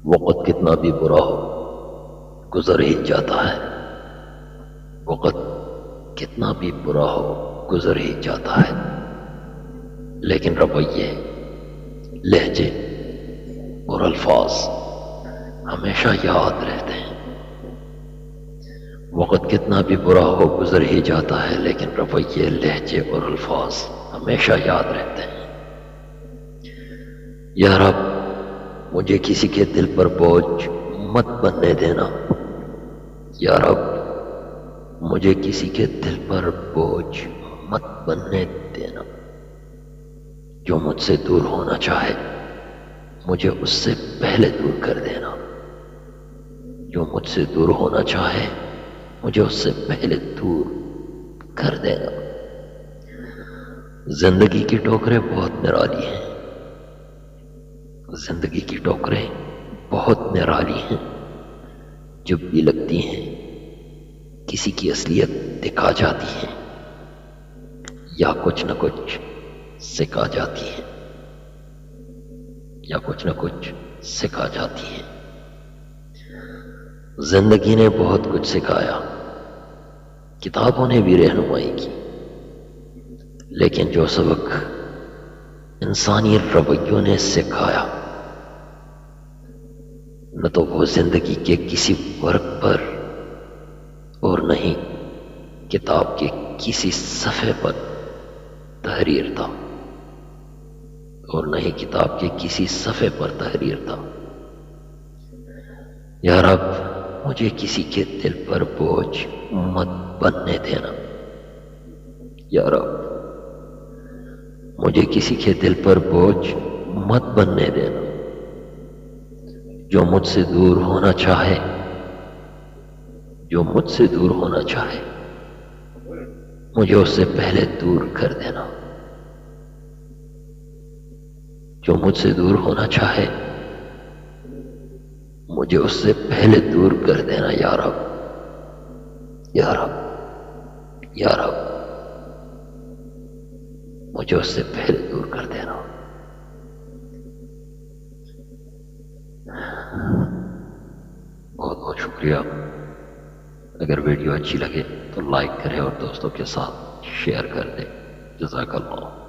وقت کتنا بھی برا ہو گزر ہی جاتا ہے، وقت کتنا بھی برا ہو گزر ہی جاتا ہے، لیکن رویے، لہجے اور الفاظ ہمیشہ یاد رہتے ہیں۔ وقت کتنا بھی برا ہو گزر ہی جاتا ہے، لیکن رویے، لہجے اور الفاظ ہمیشہ یاد رہتے ہیں۔ یا رب مجھے کسی کے دل پر بوجھ مت بننے دینا، یا رب مجھے کسی کے دل پر بوجھ مت بننے دینا۔ جو مجھ سے دور ہونا چاہے مجھے اس سے پہلے دور کر دینا، جو مجھ سے دور ہونا چاہے مجھے اس سے پہلے دور کر دینا۔ زندگی کی ٹوکریں بہت نرالی ہیں، زندگی کی ٹوکریں بہت نرالی ہیں، جب بھی لگتی ہیں کسی کی اصلیت دکھا جاتی ہے یا کچھ نہ کچھ سکھا جاتی ہے، یا کچھ نہ کچھ سکھا جاتی ہے۔ زندگی نے بہت کچھ سکھایا، کتابوں نے بھی رہنمائی کی، لیکن جو سبق انسانی رویوں نے سکھایا نہ تو وہ زندگی کے کسی ورق پر اور نہیں کتاب کے کسی صفحے پر تحریر تھا، اور نہ ہی کتاب کے کسی صفحے پر تحریر تھا۔ یا رب مجھے کسی کے دل پر بوجھ مت بننے دینا، یا رب مجھے کسی کے دل پر بوجھ مت بننے دینا۔ جو مجھ سے دور ہونا چاہے، جو مجھ سے دور ہونا چاہے مجھے اس سے پہلے دور کر دینا، جو مجھ سے دور ہونا چاہے مجھے اس سے پہلے دور کر دینا۔ یا رب، یا رب، یا رب مجھے اس سے پہلے دور کر دینا۔ بہت بہت شکریہ۔ اگر ویڈیو اچھی لگے تو لائک کریں اور دوستوں کے ساتھ شیئر کر دیں۔ جزاک اللہ۔